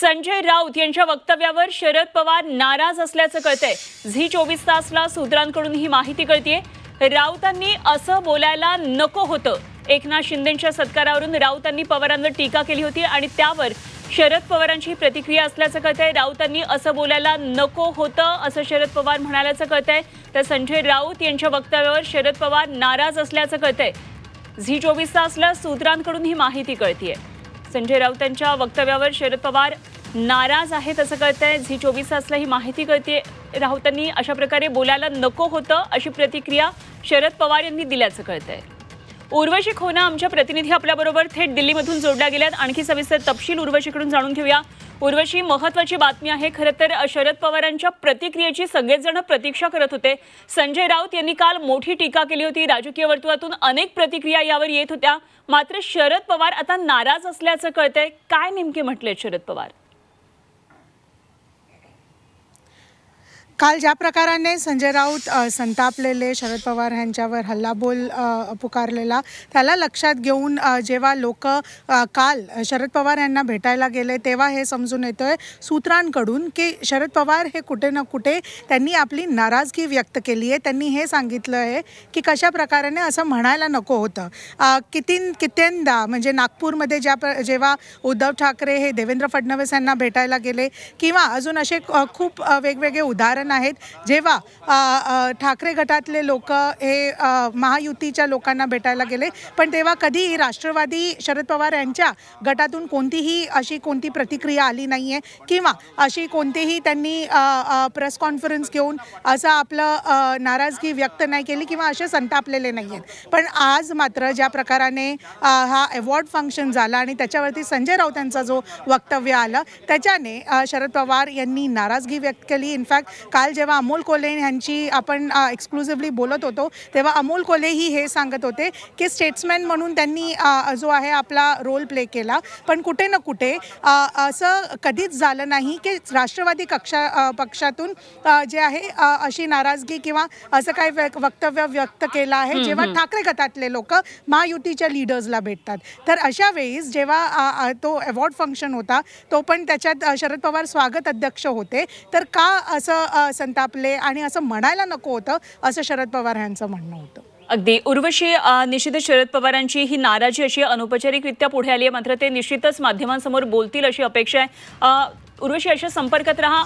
संजय राऊत यांच्या वक्तव्यावर शरद पवार नाराज असल्याचं कळतंय। झी 24 तासला सूत्रांकडून ही माहिती कळतेय। राऊतांनी असं बोलायला नको होतं। एकनाथ शिंदेंच्या सत्कारावरून राऊतांनी पवारांवर टीका केली होती आणि त्यावर शरद पवारांची प्रतिक्रिया असल्याचं कळतंय। राऊतांनी असं बोलायला नको होतं असं शरद पवार म्हणाल्याचं कळतंय। तर संजय राऊत यांच्या वक्तव्यावर शरद पवार नाराज असल्याचं कळतंय। झी 24 तासला सूत्रांकडून ही माहिती कळतेय। संजय राऊतांच्या वक्तव्यावर शरद पवार नाराज आहेत असं कळतंय। झी 24 तासला ही माहिती कळतेय। राऊतांनी अशा प्रकारे बोलायला नको होतं अशी प्रतिक्रिया शरद पवार यांनी दिल्याचं कळतंय। उर्वशी खोना आमच्या प्रतिनिधी आपल्याबरोबर थेट दिल्लीमधून जोडल्या गेल्यात। आणखी सविस्तर तपशील उर्वशीकडून जाणून घेऊया। उर्वशी, महत्त्वाची बातमी आहे। खरं तर शरद पवारांच्या प्रतिक्रियेची सगळेच जण प्रतीक्षा करत होते। संजय राऊत यांनी काल मोठी टीका केली होती। राजकीय वर्तुळातून अनेक प्रतिक्रिया यावर येत होत्या। मात्र शरद पवार आता नाराज असल्याचं कळतंय। काय नेमके म्हटले शरद पवार? काल ज्या प्रकाराने संजय राऊत संतापलेले, शरद पवार यांच्यावर हल्लाबोल पुकारलेला, त्याला लक्षात घेऊन जेव्हा लोक काल शरद पवार यांना भेटायला गेले तेव्हा हे समजून येतंय सूत्रांकडून की शरद पवार हे कुठे ना कुठे त्यांनी आपली नाराजगी व्यक्त केली आहे। त्यांनी हे सांगितलं आहे की कशा प्रकाराने असं म्हणायला नको होतं। कित्येंदा म्हणजे नागपूरमध्ये जेव्हा उद्धव ठाकरे हे देवेंद्र फडणवीस यांना भेटायला गेले किंवा अजून असे खूप वेगवेगळे उदाहरण आहेत जेव्हा ठाकरे गटातले लोक हे महायुतीच्या लोकांना भेटायला गेले, पण तेव्हा कधी राष्ट्रवादी शरद पवार यांच्या गटातून कोणतीही अशी कोणती प्रतिक्रिया आली नाहीये किंवा अशी कोणतीही त्यांनी प्रेस कॉन्फरन्स घेऊन असं आपलं नाराजगी व्यक्त नाही केली किंवा असे संतापलेले नाही आहेत। पण आज मात्र ज्या प्रकाराने हा अवॉर्ड फंक्शन झाला आणि त्याच्यावरती संजय राऊत यांचा जो वक्तव्य आलं त्याच्याने शरद पवार यांनी नाराजगी व्यक्त केली। इनफॅक्ट काल जेव्हा अमोल कोल्हे यांची आपण एक्सक्लुसिव्हली बोलत होतो तेव्हा अमोल कोल्हेही हे सांगत होते की स्टेट्समॅन म्हणून त्यांनी जो आहे आपला रोल प्ले केला, पण कुठे ना कुठे असं कधीच झालं नाही की राष्ट्रवादी पक्षातून जे आहे अशी नाराजगी किंवा असं काही वक्तव्य व्यक्त केलं आहे जेव्हा ठाकरे गटातले लोक महायुतीच्या लीडर्सला भेटतात। तर अशा वेळेस जेव्हा तो अवॉर्ड फंक्शन होता तो पण त्याच्यात शरद पवार स्वागत अध्यक्ष होते, तर का असं संतापले आणि असं म्हणायला नको होतं असं शरद पवार यांचं म्हणणं होतं। अगदी उर्वशी, निश्चितच शरद पवारांची ही नाराजी अशी अनौपचारिकरित्या पुढे आली आहे, मात्र ते निश्चितच माध्यमांसमोर बोलतील अशी अपेक्षा आहे। उर्वशी, अशा संपर्कात रहा।